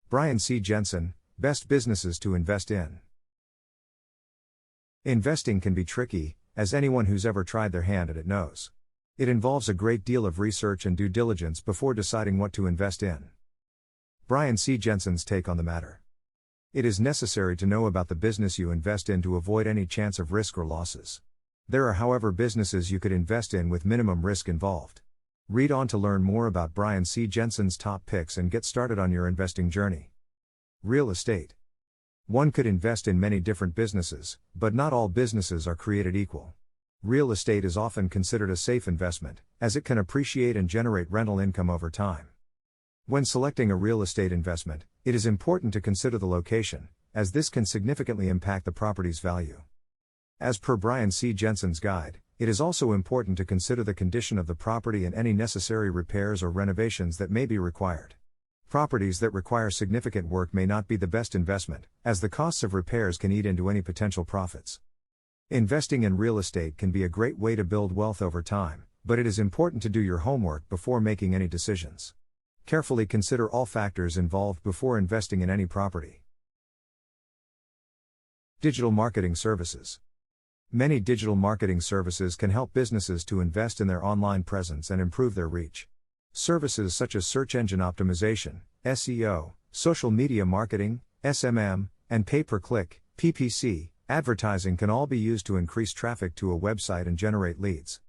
Brian C Jensen, Best Businesses to Invest in. Investing can be tricky, as anyone who's ever tried their hand at it knows. It involves a great deal of research and due diligence before deciding what to invest in. Brian C Jensen's take on the matter. It is necessary to know about the business you invest in to avoid any chance of risk or losses. There are, however, businesses you could invest in with minimum risk involved. Read on to learn more about Brian C Jensen's top picks and get started on your investing journey. Real estate. One could invest in many different businesses, but not all businesses are created equal. Real estate is often considered a safe investment, as it can appreciate and generate rental income over time. When selecting a real estate investment, it is important to consider the location, as this can significantly impact the property's value. As per Brian C Jensen's guide, it is also important to consider the condition of the property and any necessary repairs or renovations that may be required. Properties that require significant work may not be the best investment, as the costs of repairs can eat into any potential profits. Investing in real estate can be a great way to build wealth over time, but it is important to do your homework before making any decisions. Carefully consider all factors involved before investing in any property. Digital marketing services. Many digital marketing services can help businesses to invest in their online presence and improve their reach. Services such as search engine optimization, SEO, social media marketing, SMM, and pay-per-click, PPC, advertising can all be used to increase traffic to a website and generate leads.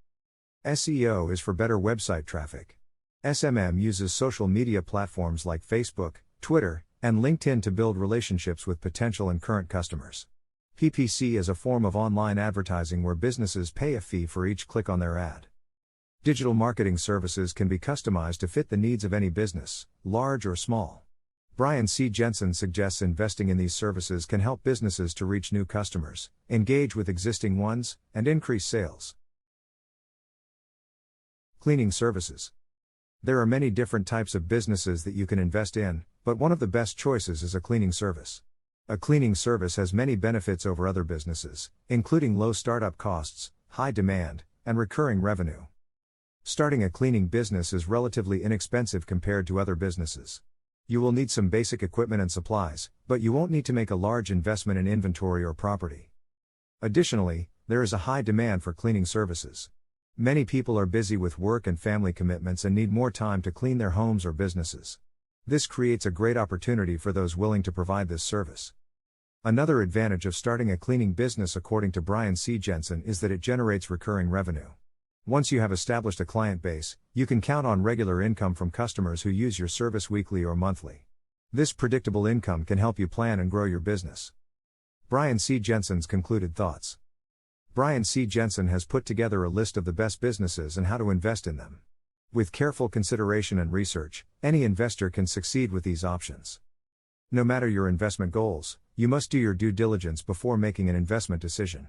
SEO is for better website traffic. SMM uses social media platforms like Facebook, Twitter, and LinkedIn to build relationships with potential and current customers. PPC is a form of online advertising where businesses pay a fee for each click on their ad. Digital marketing services can be customized to fit the needs of any business, large or small. Brian C Jensen suggests investing in these services can help businesses to reach new customers, engage with existing ones, and increase sales. Cleaning services. There are many different types of businesses that you can invest in, but one of the best choices is a cleaning service. A cleaning service has many benefits over other businesses, including low startup costs, high demand, and recurring revenue. Starting a cleaning business is relatively inexpensive compared to other businesses. You will need some basic equipment and supplies, but you won't need to make a large investment in inventory or property. Additionally, there is a high demand for cleaning services. Many people are busy with work and family commitments and need more time to clean their homes or businesses. This creates a great opportunity for those willing to provide this service. Another advantage of starting a cleaning business, according to Brian C Jensen, is that it generates recurring revenue. Once you have established a client base, you can count on regular income from customers who use your service weekly or monthly. This predictable income can help you plan and grow your business. Brian C Jensen's concluded thoughts. Brian C Jensen has put together a list of the best businesses and how to invest in them. With careful consideration and research, any investor can succeed with these options. No matter your investment goals, you must do your due diligence before making an investment decision.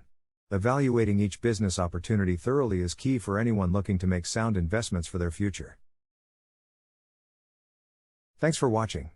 Evaluating each business opportunity thoroughly is key for anyone looking to make sound investments for their future. Thanks for watching.